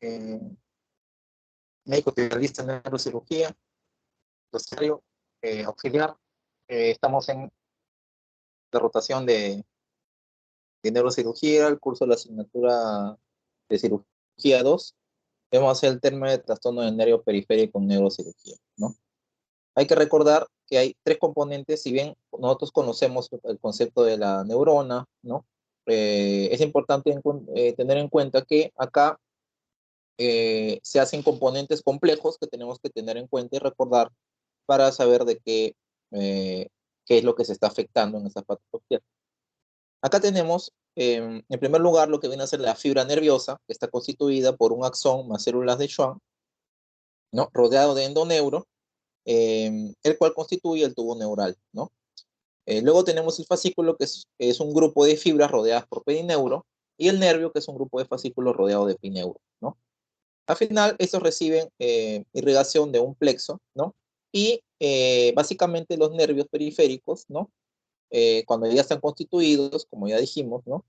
eh, médico especialista en neurocirugía, terciario, auxiliar. Estamos en la rotación de neurocirugía, el curso de la asignatura de cirugía 2. Vamos a hacer el tema de trastorno del nervio periférico con neurocirugía, ¿no? Hay que recordar que hay tres componentes, si bien nosotros conocemos el concepto de la neurona, ¿no? Es importante tener en cuenta que acá se hacen componentes complejos que tenemos que tener en cuenta y recordar para saber qué es lo que se está afectando en esta patología. Acá tenemos, en primer lugar, lo que viene a ser la fibra nerviosa, que está constituida por un axón más células de Schwann, ¿no? Rodeado de endoneuro, el cual constituye el tubo neural, ¿no? Luego tenemos el fascículo, que es un grupo de fibras rodeadas por perineuro, y el nervio, que es un grupo de fascículos rodeado de epineuro, ¿no? Al final, estos reciben irrigación de un plexo, ¿no? Y básicamente los nervios periféricos, ¿no? Cuando ya están constituidos, como ya dijimos, ¿no?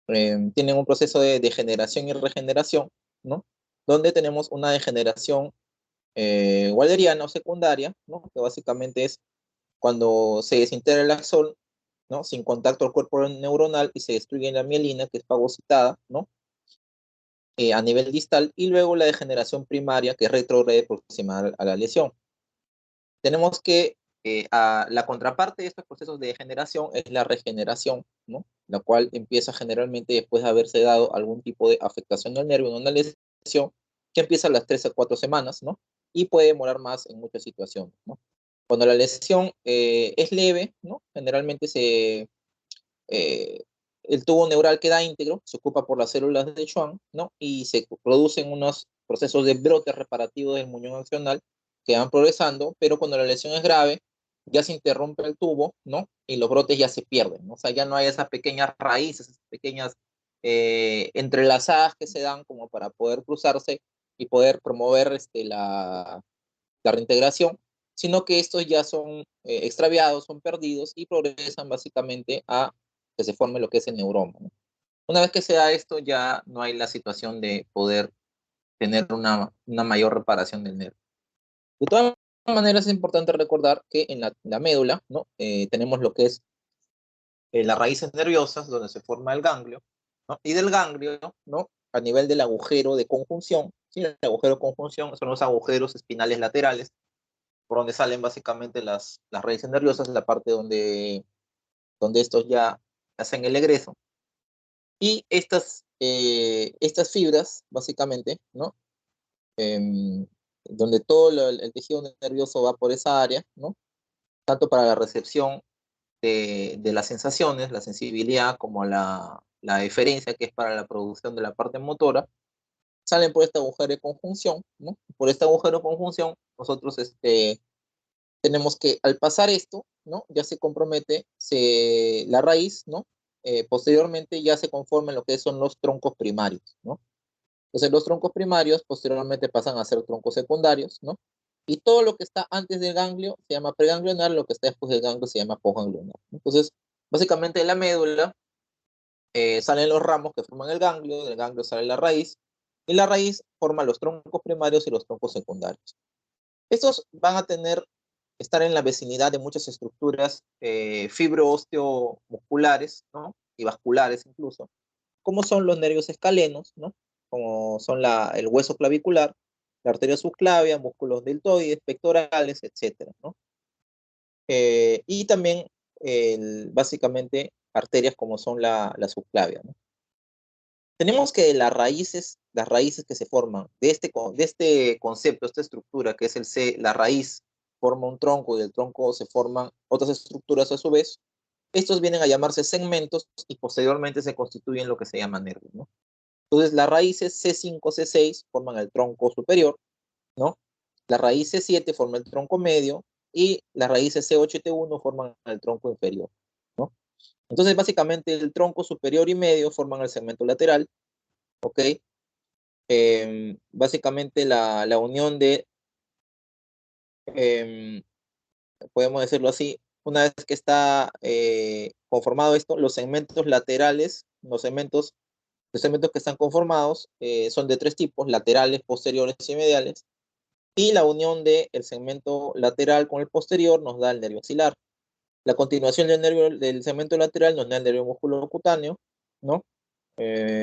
Tienen un proceso de degeneración y regeneración, ¿no? Donde tenemos una degeneración walderiana o secundaria, ¿no? Que básicamente es cuando se desintegra el axón, ¿no? Sin contacto al cuerpo neuronal y se destruye la mielina, que es fagocitada, ¿no? A nivel distal, y luego la degeneración primaria, que es retrograde proximal a la lesión. Tenemos que la contraparte de estos procesos de degeneración es la regeneración, ¿no? La cual empieza generalmente después de haberse dado algún tipo de afectación del nervio, en una lesión que empieza a las 3 a 4 semanas, ¿no? Y puede demorar más en muchas situaciones, ¿no? Cuando la lesión es leve, ¿no? Generalmente el tubo neural queda íntegro, se ocupa por las células de Schwann, ¿no? Y se producen unos procesos de brote reparativo del muñón axonal que van progresando, pero cuando la lesión es grave, ya se interrumpe el tubo, ¿no? Y los brotes ya se pierden, ¿no? O sea, ya no hay esas pequeñas raíces, esas pequeñas entrelazadas que se dan como para poder cruzarse y poder promover la reintegración, sino que estos ya son extraviados, son perdidos y progresan básicamente a que se forme lo que es el neuroma, ¿no? Una vez que se da esto, ya no hay la situación de poder tener una mayor reparación del nervio. De todas maneras, es importante recordar que en la médula, ¿no? Tenemos lo que es las raíces nerviosas, donde se forma el ganglio, ¿no? Y del ganglio, ¿no? A nivel del agujero de conjunción, ¿sí? El agujero de conjunción son los agujeros espinales laterales, por donde salen básicamente las raíces nerviosas, la parte donde estos ya hacen el egreso. Y estas fibras, básicamente, ¿no? Donde todo el tejido nervioso va por esa área, ¿no? Tanto para la recepción de las sensaciones, la sensibilidad, como la eferencia, que es para la producción de la parte motora, salen por este agujero de conjunción, ¿no? Por este agujero de conjunción, nosotros tenemos que, al pasar esto, ¿no? Ya se compromete la raíz, ¿no? Posteriormente ya se conforman lo que son los troncos primarios, ¿no? Entonces los troncos primarios posteriormente pasan a ser troncos secundarios, ¿no? Y todo lo que está antes del ganglio se llama preganglionar, lo que está después del ganglio se llama posganglionar. Entonces, básicamente en la médula salen los ramos que forman el ganglio, del ganglio sale la raíz, y la raíz forma los troncos primarios y los troncos secundarios. Estos van a estar en la vecinidad de muchas estructuras fibro-osteomusculares, ¿no? Y vasculares incluso, como son los nervios escalenos, ¿no? Como son el hueso clavicular, la arteria subclavia, músculos deltoides, pectorales, etcétera, ¿no? Y también, básicamente, arterias como son la subclavia, ¿no? Tenemos que las raíces que se forman de este concepto, esta estructura que es la raíz, forma un tronco y del tronco se forman otras estructuras a su vez. Estos vienen a llamarse segmentos y posteriormente se constituyen lo que se llama nervios, ¿no? Entonces, las raíces C5, C6 forman el tronco superior, ¿no? La raíz C7 forma el tronco medio y las raíces C8 y T1 forman el tronco inferior, ¿no? Entonces, básicamente, el tronco superior y medio forman el segmento lateral, ¿ok? Básicamente, la unión eh, podemos decirlo así, una vez que está conformado esto, los segmentos laterales, los segmentos Los segmentos que están conformados son de tres tipos: laterales, posteriores y mediales. Y la unión del segmento lateral con el posterior nos da el nervio axilar. La continuación del segmento lateral nos da el nervio musculocutáneo, ¿no?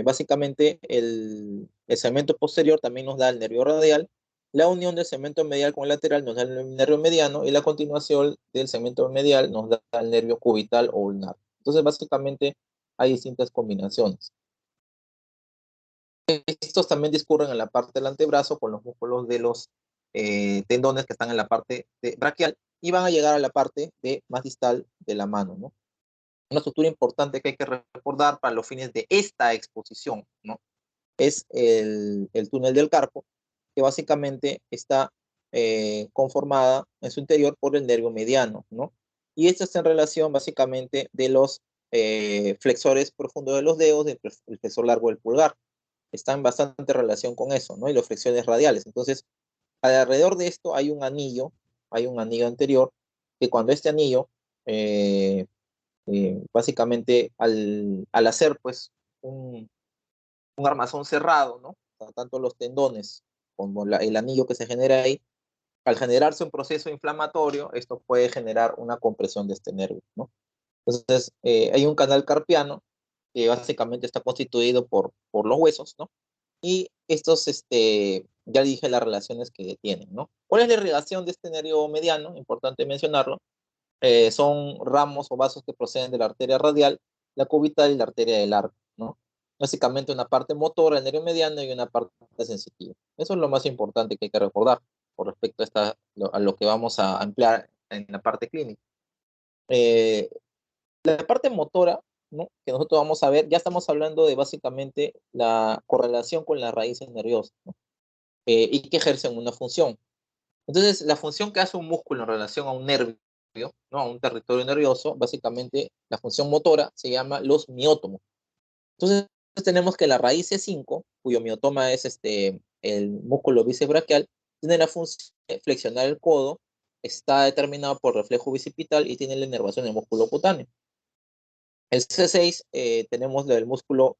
Básicamente el segmento posterior también nos da el nervio radial. La unión del segmento medial con el lateral nos da el nervio mediano, y la continuación del segmento medial nos da el nervio cubital o ulnar. Entonces, básicamente, hay distintas combinaciones. Estos también discurren en la parte del antebrazo con los músculos de los tendones que están en la parte braquial, y van a llegar a la parte más distal de la mano, ¿no? Una estructura importante que hay que recordar para los fines de esta exposición, ¿no? Es el túnel del carpo, que básicamente está conformada en su interior por el nervio mediano, ¿no? Y esta está en relación básicamente de los flexores profundos de los dedos, del flexor largo del pulgar. Está en bastante relación con eso, ¿no? Y las flexiones radiales. Entonces, alrededor de esto hay un anillo anterior, que cuando este anillo, básicamente al hacer pues un armazón cerrado, ¿no? Tanto los tendones como el anillo que se genera ahí, al generarse un proceso inflamatorio, esto puede generar una compresión de este nervio, ¿no? Entonces, hay un canal carpiano que básicamente está constituido por los huesos, ¿no? Y estos, ya dije las relaciones que tienen, ¿no? ¿Cuál es la irrigación de este nervio mediano? Importante mencionarlo. Son ramos o vasos que proceden de la arteria radial, la cubital y la arteria del arco, ¿no? Básicamente una parte motora, el nervio mediano, y una parte sensitiva. Eso es lo más importante que hay que recordar con respecto a lo que vamos a emplear en la parte clínica. Eh, la parte motora, ¿no?, que nosotros vamos a ver, ya estamos hablando de básicamente la correlación con las raíces nerviosas, ¿no? Y que ejercen una función. Entonces, la función que hace un músculo en relación a un nervio, ¿no?, a un territorio nervioso, básicamente la función motora se llama los miótomos. Entonces, tenemos que la raíz C5, cuyo miotoma es el músculo bíceps braquial, tiene la función de flexionar el codo, está determinado por reflejo bicipital y tiene la inervación del músculo cutáneo. El C6, tenemos el músculo,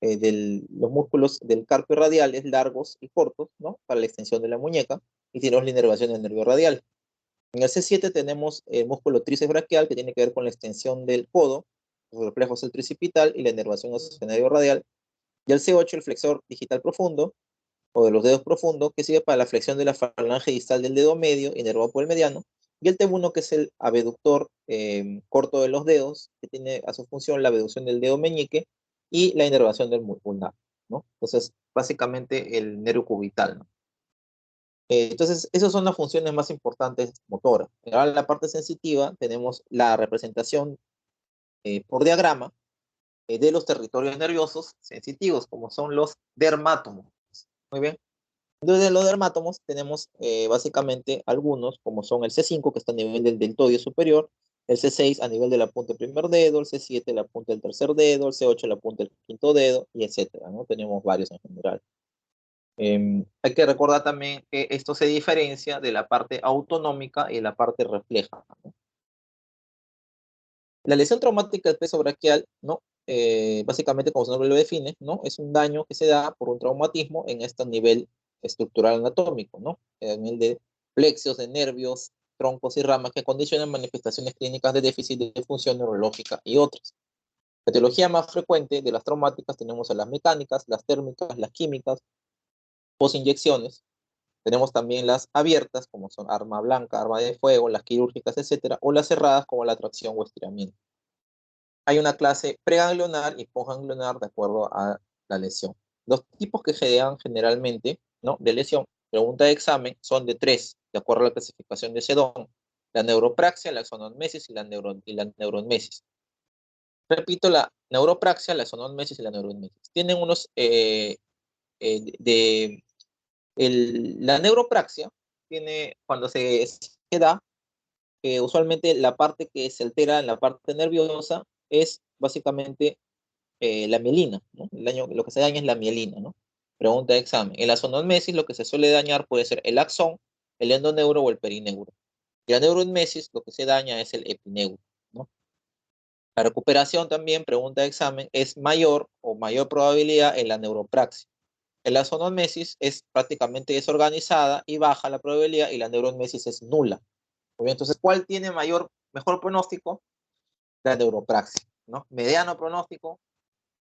los músculos del carpio radiales largos y cortos, ¿no?, para la extensión de la muñeca, y tenemos la inervación del nervio radial. En el C7 tenemos el músculo tríceps braquial, que tiene que ver con la extensión del codo, los reflejos del tricipital y la inervación hacia el nervio radial. Y el C8, el flexor digital profundo, o de los dedos profundos, que sirve para la flexión de la falange distal del dedo medio, inervado por el mediano. Y el T1, que es el abductor corto de los dedos, que tiene a su función la abducción del dedo meñique y la inervación del ulnar, ¿no? Entonces, básicamente el nervio cubital, ¿no? Entonces, esas son las funciones más importantes motoras. Ahora, en la parte sensitiva tenemos la representación por diagrama de los territorios nerviosos sensitivos, como son los dermátomos. Muy bien. Entonces, de los dermátomos tenemos básicamente algunos, como son el C5, que está a nivel del deltoide superior, el C6 a nivel de la punta del primer dedo, el C7 la punta del tercer dedo, el C8 la punta del quinto dedo, y etcétera, ¿no? Tenemos varios en general. Hay que recordar también que esto se diferencia de la parte autonómica y la parte refleja, ¿no? La lesión traumática del peso braquial, ¿no? Básicamente, como su nombre lo define, ¿no?, es un daño que se da por un traumatismo en este nivel estructural anatómico, ¿no?, a nivel de plexos, de nervios, troncos y ramas, que condicionan manifestaciones clínicas de déficit de función neurológica y otras. La etiología más frecuente de las traumáticas tenemos a las mecánicas, las térmicas, las químicas, postinyecciones. Tenemos también las abiertas, como son arma blanca, arma de fuego, las quirúrgicas, etcétera, o las cerradas, como la tracción o estiramiento. Hay una clase preganglionar y postganglionar de acuerdo a la lesión. Los tipos que se dan generalmente, ¿no?, de lesión, pregunta de examen, son de tres, de acuerdo a la clasificación de Sedón: la neuropraxia, la axononmesis y la neuronmesis. Repito, la neuropraxia, la axononmesis y la neuronmesis. Tienen unos, la neuropraxia tiene, cuando se da, usualmente la parte que se altera en la parte nerviosa es básicamente la mielina, ¿no? Lo que se daña es la mielina, ¿no? Pregunta de examen. En la zoonotmesis lo que se suele dañar puede ser el axón, el endoneuro o el perineuro. Y la neuroenmesis lo que se daña es el epineuro, ¿no? La recuperación también, pregunta de examen, es mayor o mayor probabilidad en la neuropraxia. En la zoonotmesis es prácticamente desorganizada y baja la probabilidad, y la neuroenmesis es nula. Muy bien, entonces, ¿cuál tiene mejor pronóstico? La neuropraxia, ¿no? Mediano pronóstico,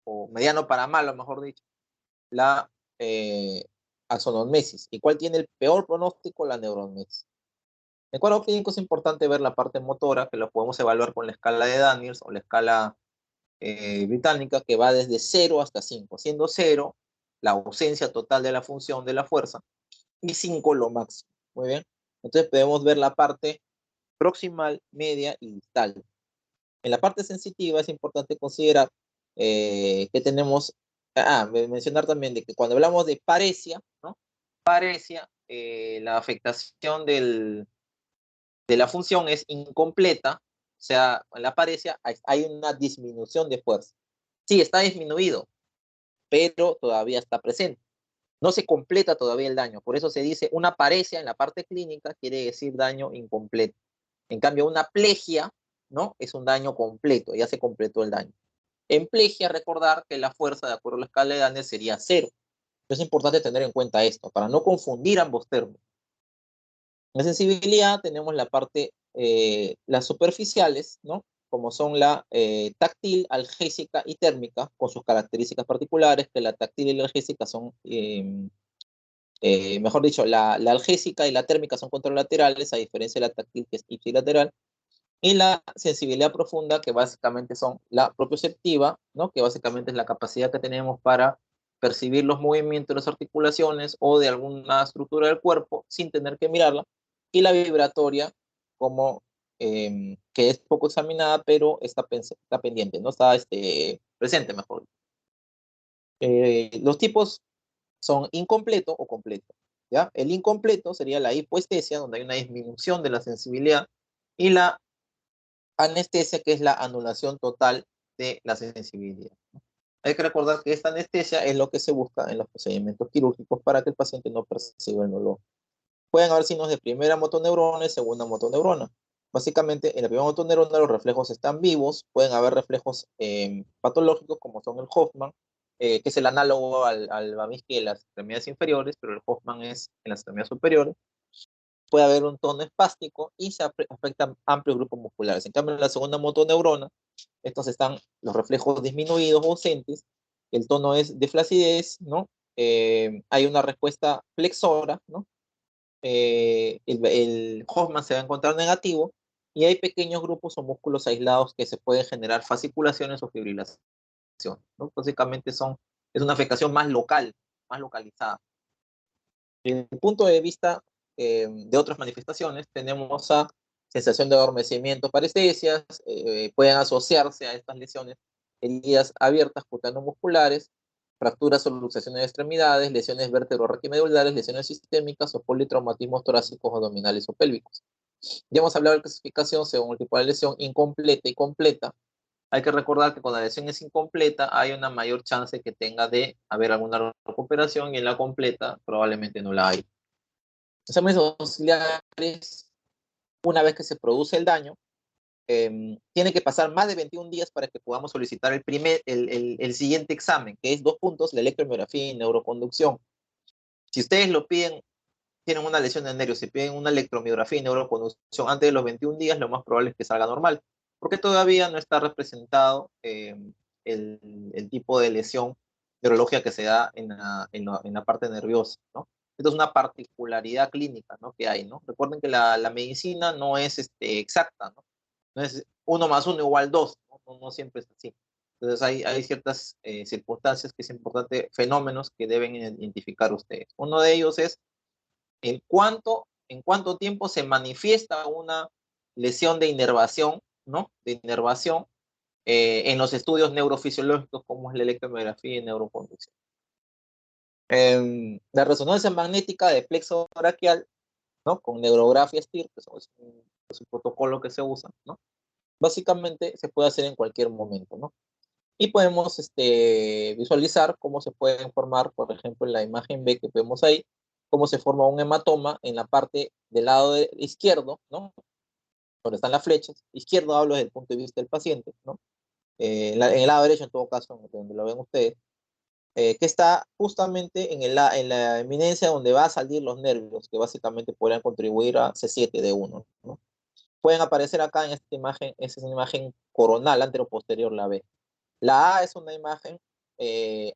o mediano para malo, mejor dicho, la zoonotmesis. ¿Y cuál tiene el peor pronóstico? La neuroenmesis. En cuadro clínico es importante ver la parte motora, que lo podemos evaluar con la escala de Daniels o la escala británica, que va desde 0 hasta 5, siendo 0 la ausencia total de la función de la fuerza y 5 lo máximo. Muy bien. Entonces podemos ver la parte proximal, media y distal. En la parte sensitiva es importante considerar que tenemos, mencionar también de que cuando hablamos de paresia, ¿no? Paresia, la afectación de la función es incompleta, o sea, en la paresia hay una disminución de fuerza. Sí, está disminuido, pero todavía está presente. No se completa todavía el daño, por eso se dice una paresia en la parte clínica quiere decir daño incompleto. En cambio, una plegia, ¿no? Es un daño completo, ya se completó el daño. En plegia, recordar que la fuerza, de acuerdo a la escala de Daniels, sería 0. Es importante tener en cuenta esto, para no confundir ambos términos. En la sensibilidad tenemos la parte, las superficiales, ¿no? Como son la táctil, algésica y térmica, con sus características particulares, que la táctil y la algésica son, mejor dicho, la algésica y la térmica son contralaterales, a diferencia de la táctil, que es ipsilateral, y la sensibilidad profunda, que básicamente son la propioceptiva, ¿no? Que básicamente es la capacidad que tenemos para percibir los movimientos de las articulaciones o de alguna estructura del cuerpo sin tener que mirarla, y la vibratoria, como que es poco examinada, pero está pendiente, no está presente, mejor. Los tipos son incompleto o completo, ¿ya? El incompleto sería la hipoestesia, donde hay una disminución de la sensibilidad, y la anestesia, que es la anulación total de la sensibilidad. Hay que recordar que esta anestesia es lo que se busca en los procedimientos quirúrgicos para que el paciente no perciba el dolor. Pueden haber signos de primera motoneurona y segunda motoneurona. Básicamente, en la primera motoneurona los reflejos están vivos, pueden haber reflejos patológicos como son el Hoffman, que es el análogo al Babinski en las extremidades inferiores, pero el Hoffman es en las extremidades superiores. Puede haber un tono espástico y se afectan amplios grupos musculares. En cambio, en la segunda motoneurona, estos están los reflejos disminuidos o ausentes, el tono es de flacidez, ¿no? Hay una respuesta flexora, ¿no? El Hoffman se va a encontrar negativo y hay pequeños grupos o músculos aislados que se pueden generar fasciculaciones o fibrilación, ¿no? Básicamente es una afectación más local, más localizada. Desde el punto de vista de otras manifestaciones, tenemos a sensación de adormecimiento, parestesias, pueden asociarse a estas lesiones, heridas abiertas cutáneo-musculares, fracturas o luxaciones de extremidades, lesiones vértebro-raquimedulares, lesiones sistémicas o politraumatismos torácicos, abdominales o pélvicos. Ya hemos hablado de clasificación según el tipo de lesión incompleta y completa. Hay que recordar que cuando la lesión es incompleta hay una mayor chance que tenga de haber alguna recuperación, y en la completa probablemente no la hay. Los exámenes auxiliares, una vez que se produce el daño, tiene que pasar más de 21 días para que podamos solicitar el siguiente examen, que es 2 puntos, la electromiografía y neuroconducción. Si ustedes lo piden, tienen una lesión de nervios, si piden una electromiografía y neuroconducción antes de los 21 días, lo más probable es que salga normal, porque todavía no está representado el tipo de lesión neurológica que se da en la parte nerviosa, ¿no? Esto es una particularidad clínica, ¿no? Que hay, ¿no? Recuerden que la medicina no es exacta, ¿no? No es 1 más 1 igual 2, ¿no? No siempre es así. Entonces hay ciertas circunstancias que es importante, fenómenos que deben identificar ustedes. Uno de ellos es en cuánto tiempo se manifiesta una lesión de inervación, ¿no? De inervación en los estudios neurofisiológicos como es la electromiografía y neuroconducción. La resonancia magnética de plexo braquial, ¿no? Con neurografía STIR, que es un protocolo que se usa, ¿no? Básicamente se puede hacer en cualquier momento, ¿no? Y podemos visualizar cómo se pueden formar, por ejemplo, en la imagen B que vemos ahí, cómo se forma un hematoma en la parte del lado izquierdo, ¿no? Donde están las flechas. Izquierdo hablo desde el punto de vista del paciente, ¿no? en el lado derecho en todo caso, donde lo ven ustedes, que está justamente en la eminencia donde va a salir los nervios, que básicamente podrían contribuir a C7 de uno, ¿no? Pueden aparecer acá en esta imagen, esa es una imagen coronal, antero-posterior, la B. La A es una imagen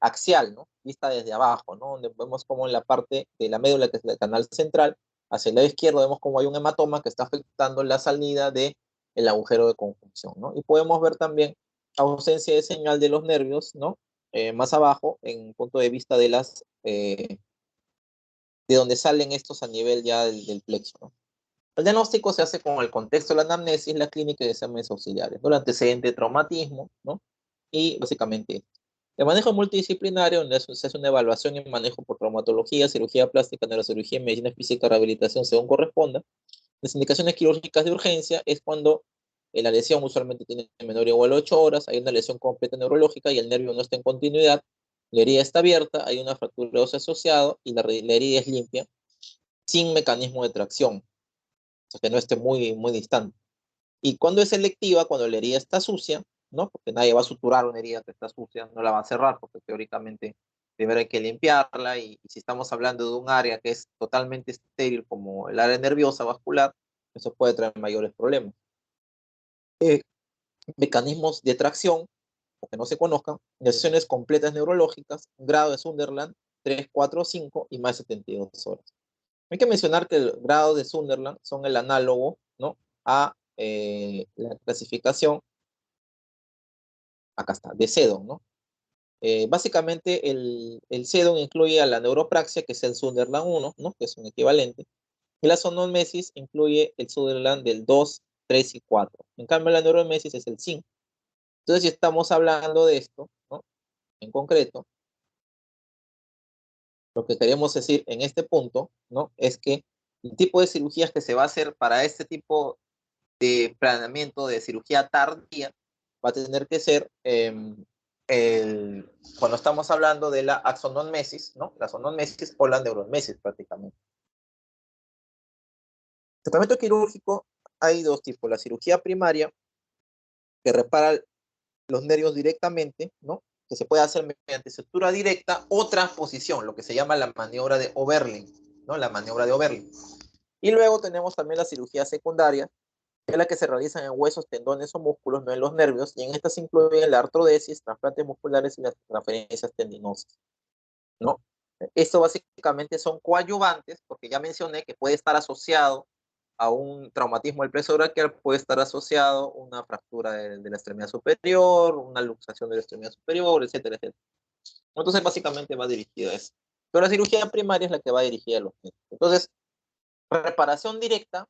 axial, ¿no? Vista desde abajo, ¿no? Donde vemos como en la parte de la médula, que es el canal central, hacia el lado izquierdo vemos como hay un hematoma que está afectando la salida del agujero de conjunción, ¿no? Y podemos ver también ausencia de señal de los nervios, ¿no? Más abajo, en punto de vista de donde salen estos a nivel ya del plexo, ¿no? El diagnóstico se hace con el contexto de la anamnesis, la clínica y exámenes auxiliares, ¿no? El antecedente de traumatismo, ¿no? Y básicamente el manejo multidisciplinario, donde se hace una evaluación y manejo por traumatología, cirugía plástica, neurocirugía, medicina física, rehabilitación, según corresponda. Las indicaciones quirúrgicas de urgencia es cuando la lesión usualmente tiene menor o igual a 8 horas, hay una lesión completa neurológica y el nervio no está en continuidad, la herida está abierta, hay una fractura ósea asociada y la herida es limpia, sin mecanismo de tracción, o sea que no esté muy distante. Y cuando es selectiva, cuando la herida está sucia, ¿no? Porque nadie va a suturar una herida que está sucia, no la va a cerrar, porque teóricamente primero hay que limpiarla, y si estamos hablando de un área que es totalmente estéril, como el área nerviosa vascular, eso puede traer mayores problemas. Mecanismos de tracción, o que no se conozcan, lesiones completas neurológicas, grado de Sunderland, 3, 4, 5 y más 72 horas. Hay que mencionar que el grado de Sunderland son el análogo, ¿no? A la clasificación, acá está, de Seddon, ¿no? Básicamente el Seddon incluye a la neuropraxia, que es el Sunderland 1, ¿no? Que es un equivalente, y la sonomesis incluye el Sunderland del 2, 3 y 4. En cambio, la neuromesis es el 5. Entonces, si estamos hablando de esto, ¿no? En concreto, lo que queremos decir en este punto, ¿no? Es que el tipo de cirugías que se va a hacer para este tipo de planeamiento de cirugía tardía va a tener que ser cuando estamos hablando de la axononmesis, ¿no? La sononmesis o la neuromesis prácticamente. El tratamiento quirúrgico hay dos tipos: la cirugía primaria, que repara los nervios directamente, ¿no? Que se puede hacer mediante sutura directa o transposición, lo que se llama la maniobra de Oberlin, ¿no? La maniobra de Oberlin. Y luego tenemos también la cirugía secundaria, que es la que se realiza en huesos, tendones o músculos, no en los nervios, y en estas se incluye la artrodesis, trasplantes musculares y las transferencias tendinosas, ¿no? Esto básicamente son coadyuvantes, porque ya mencioné que puede estar asociado a un traumatismo del plexo braquial, puede estar asociado a una fractura de la extremidad superior, una luxación de la extremidad superior, etcétera, etcétera. Entonces, básicamente va dirigido a eso. Pero la cirugía primaria es la que va dirigida a los niños. Entonces, reparación directa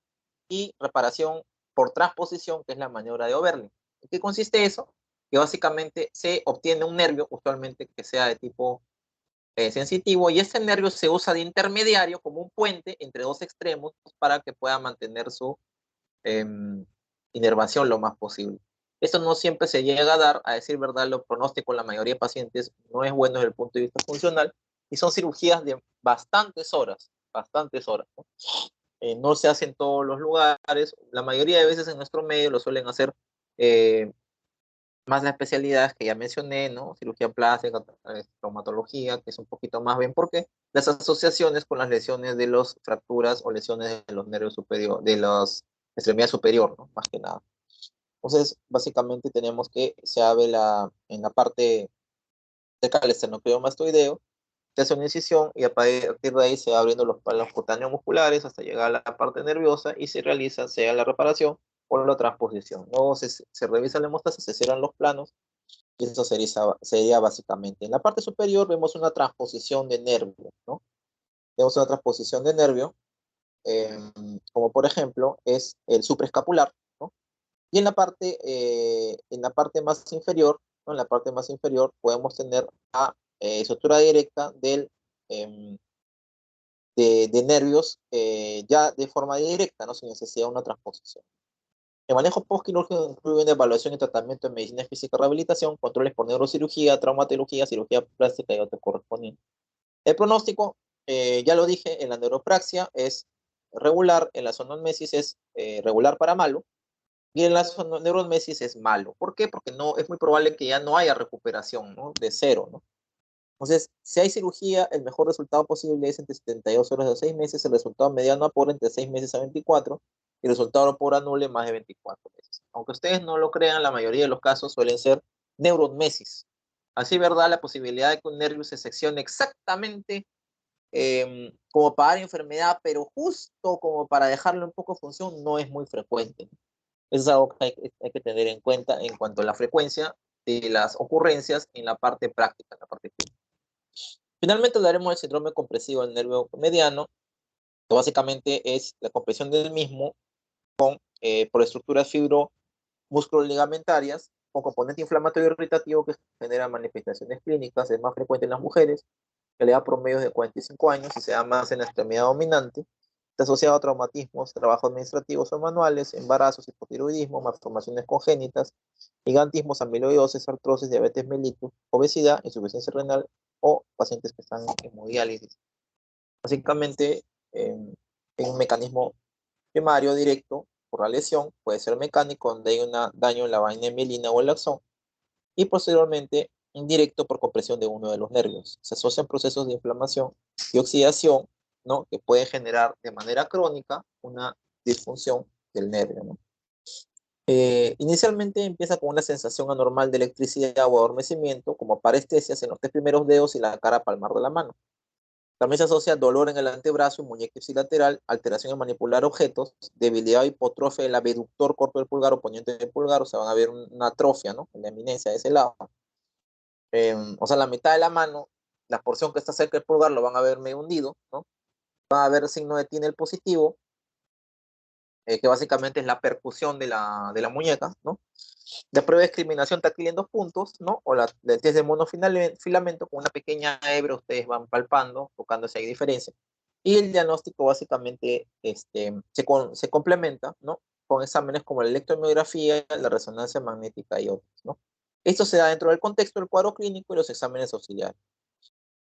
y reparación por transposición, que es la maniobra de Oberlin. ¿En qué consiste eso? Que básicamente se obtiene un nervio, usualmente que sea de tipo sensitivo, y ese nervio se usa de intermediario como un puente entre dos extremos para que pueda mantener su eh, inervación lo más posible. Esto no siempre se llega a dar, a decir verdad, los pronósticos en la mayoría de pacientes no es bueno desde el punto de vista funcional, y son cirugías de bastantes horas, ¿no? No se hace en todos los lugares, la mayoría de veces en nuestro medio lo suelen hacer eh, más las especialidades que ya mencioné, ¿no? Cirugía plástica, traumatología, que es un poquito más bien porque las asociaciones con las lesiones de las fracturas o lesiones de los nervios superior, de las extremidades superior, ¿no? Más que nada. Entonces, básicamente tenemos que se abre en la parte cerca del esternocleidomastoideo, se hace una incisión y a partir de ahí se va abriendo los palos cutáneos musculares hasta llegar a la parte nerviosa y se realiza sea la reparación o la transposición. Luego se revisa la hemostasia, se cierran los planos y eso sería básicamente. En la parte superior vemos una transposición de nervio, ¿no? Vemos una transposición de nervio, eh, como por ejemplo es el supraescapular, ¿no? Y en la parte más inferior, ¿no? En la parte más inferior podemos tener la sutura directa eh, de nervios ya de forma directa, ¿no? Sin necesidad de una transposición. El manejo postquirúrgico incluye una evaluación y tratamiento en medicina física y rehabilitación, controles por neurocirugía, traumatología, cirugía plástica y otros correspondientes. El pronóstico, ya lo dije, en la neuropraxia es regular, en la sonomnesis es regular para malo, Y el neuromesis es malo. ¿Por qué? Porque no, es muy probable que ya no haya recuperación, ¿no? De cero, ¿no? Entonces, si hay cirugía, el mejor resultado posible es entre 72 horas a 6 meses, el resultado mediano a pobre entre 6 meses a 24, y el resultado por anule más de 24 meses. Aunque ustedes no lo crean, la mayoría de los casos suelen ser neuromesis. Así, ¿verdad? La posibilidad de que un nervio se seccione exactamente como para dar enfermedad, pero justo como para dejarlo en poco función, no es muy frecuente. Eso es algo que hay que tener en cuenta en cuanto a la frecuencia de las ocurrencias en la parte práctica, en la parte clínica. Finalmente hablaremos del síndrome compresivo del nervio mediano, que básicamente es la compresión del mismo por estructuras fibromusculoligamentarias con componente inflamatorio irritativo que genera manifestaciones clínicas, es más frecuente en las mujeres, que le da promedios de 45 años y se da más en la extremidad dominante. Está asociado a traumatismos, trabajos administrativos o manuales, embarazos, hipotiroidismo, malformaciones congénitas, gigantismos, amiloidosis, artrosis, diabetes mellitus, obesidad, insuficiencia renal o pacientes que están en hemodiálisis. Básicamente, en un mecanismo primario directo por la lesión, puede ser mecánico, donde hay un daño en la vaina mielina o el axón, y posteriormente indirecto por compresión de uno de los nervios. Se asocian procesos de inflamación y oxidación, ¿no? Que puede generar de manera crónica una disfunción del nervio, ¿no? Inicialmente empieza con una sensación anormal de electricidad o adormecimiento, como parestesias en los 3 primeros dedos y la cara palmar de la mano. También se asocia dolor en el antebrazo, muñeca ipsilateral, alteración en manipular objetos, debilidad o hipotrofia del abductor corto del pulgar o poniente del pulgar, o sea, van a ver una atrofia, ¿no? En la eminencia de ese lado. O sea, la mitad de la mano, la porción que está cerca del pulgar lo van a ver medio hundido, ¿no? Van a ver el signo de Tinel positivo, que básicamente es la percusión de la muñeca, ¿no? La prueba de discriminación táctil en 2 puntos, ¿no? O el test de monofilamento con una pequeña hebra, ustedes van palpando, tocando si hay diferencia. Y el diagnóstico básicamente se complementa, ¿no? Con exámenes como la electromiografía, la resonancia magnética y otros, ¿no? Esto se da dentro del contexto del cuadro clínico y los exámenes auxiliares.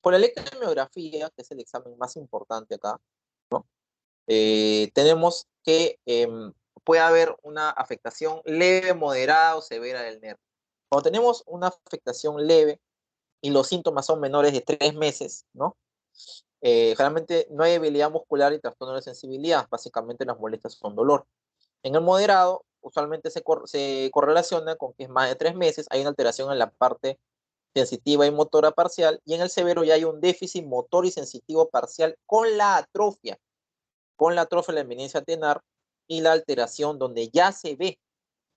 Por la electromiografía, que es el examen más importante acá, ¿no? Tenemos que puede haber una afectación leve, moderada o severa del nervio. Cuando tenemos una afectación leve y los síntomas son menores de 3 meses, ¿no? Generalmente no hay debilidad muscular y trastorno de sensibilidad, básicamente las molestias son dolor. En el moderado, usualmente se correlaciona con que es más de 3 meses, hay una alteración en la parte sensitiva y motora parcial, y en el severo ya hay un déficit motor y sensitivo parcial con la atrofia de la eminencia tenar y la alteración donde ya se ve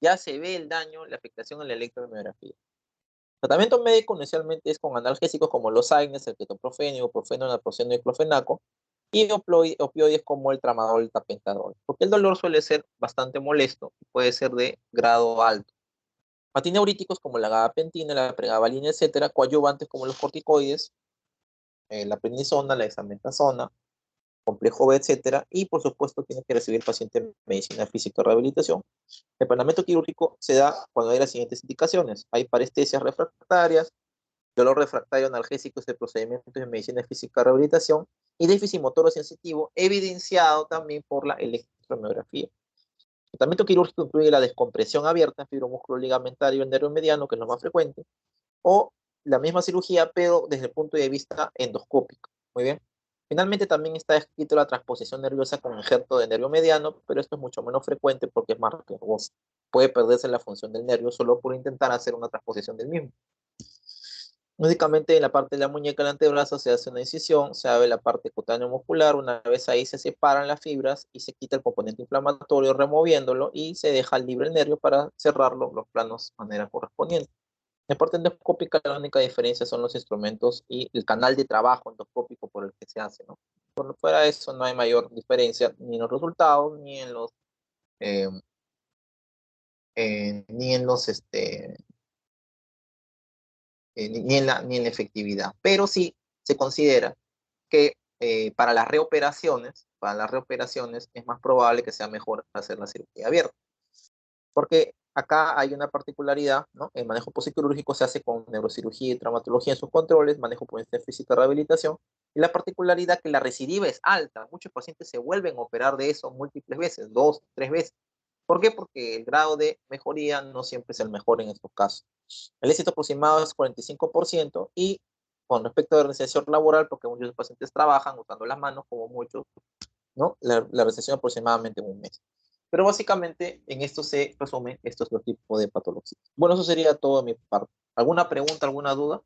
el daño, la afectación en la electromiografía. El tratamiento médico inicialmente es con analgésicos como los AINES, el ketoprofeno, ibuprofeno, naproxeno y clofenaco, y opioides como el tramadol y el tapentadol, porque el dolor suele ser bastante molesto y puede ser de grado alto. Antineuríticos como la gabapentina, la pregabalina, etcétera, coadyuvantes como los corticoides, la prednisona, la dexametasona, complejo B, etcétera, y por supuesto tiene que recibir el paciente medicina física y rehabilitación. El planteamiento quirúrgico se da cuando hay las siguientes indicaciones: hay parestesias refractarias, dolor refractario analgésico de procedimientos de medicina física y rehabilitación, y déficit motor sensitivo evidenciado también por la electromiografía. El tratamiento quirúrgico incluye la descompresión abierta, fibromusculo ligamentario, el nervio mediano, que es lo más frecuente, o la misma cirugía, pero desde el punto de vista endoscópico. Muy bien. Finalmente también está escrito la transposición nerviosa con injerto de nervio mediano, pero esto es mucho menos frecuente porque es más riesgoso. Puede perderse la función del nervio solo por intentar hacer una transposición del mismo. Únicamente en la parte de la muñeca del antebrazo se hace una incisión, se abre la parte cutáneo muscular, una vez ahí se separan las fibras y se quita el componente inflamatorio removiéndolo y se deja libre el nervio para cerrarlo los planos de manera correspondiente. En la parte endoscópica la única diferencia son los instrumentos y el canal de trabajo endoscópico por el que se hace, ¿no? Por fuera de eso no hay mayor diferencia ni en los resultados, ni en los, eh, ni en los, ni en la efectividad. Pero sí se considera que para las reoperaciones es más probable que sea mejor hacer la cirugía abierta. Porque acá hay una particularidad, ¿no? El manejo postquirúrgico se hace con neurocirugía y traumatología en sus controles, manejo por física y rehabilitación, y la particularidad que la recidiva es alta. Muchos pacientes se vuelven a operar de eso múltiples veces, 2, 3 veces. ¿Por qué? Porque el grado de mejoría no siempre es el mejor en estos casos. El éxito aproximado es 45% y con respecto a la reinserción laboral, porque muchos pacientes trabajan usando las manos, como muchos, ¿no? La reinserción aproximadamente en un mes. Pero básicamente en esto se resumen estos dos tipos de patologías. Bueno, eso sería todo de mi parte. ¿Alguna pregunta, alguna duda?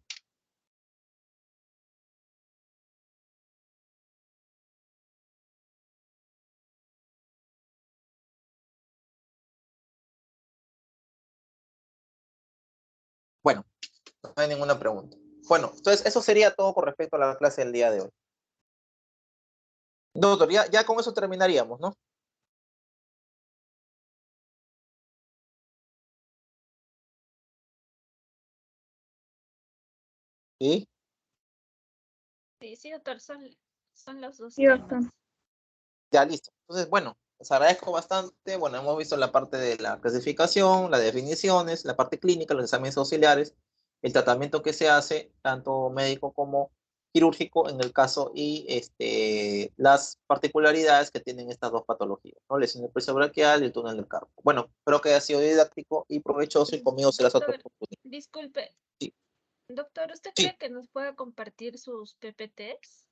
Bueno, no hay ninguna pregunta. Bueno, entonces eso sería todo con respecto a la clase del día de hoy. Doctor, ya con eso terminaríamos, ¿no? Sí, Sí, sí, doctor, son los dos Sí, doctor. temas. ya listo. Entonces, bueno, les agradezco bastante. Bueno, hemos visto la parte de la clasificación, las definiciones, la parte clínica, los exámenes auxiliares, el tratamiento que se hace, tanto médico como quirúrgico en el caso y las particularidades que tienen estas dos patologías, ¿no? Lesión del precio braquial y el túnel del carpo. Bueno, espero que haya sido didáctico y provechoso y conmigo serás otra Doctor, oportunidad. disculpe. Sí. Doctor, ¿usted Sí, cree que nos pueda compartir sus PPTs?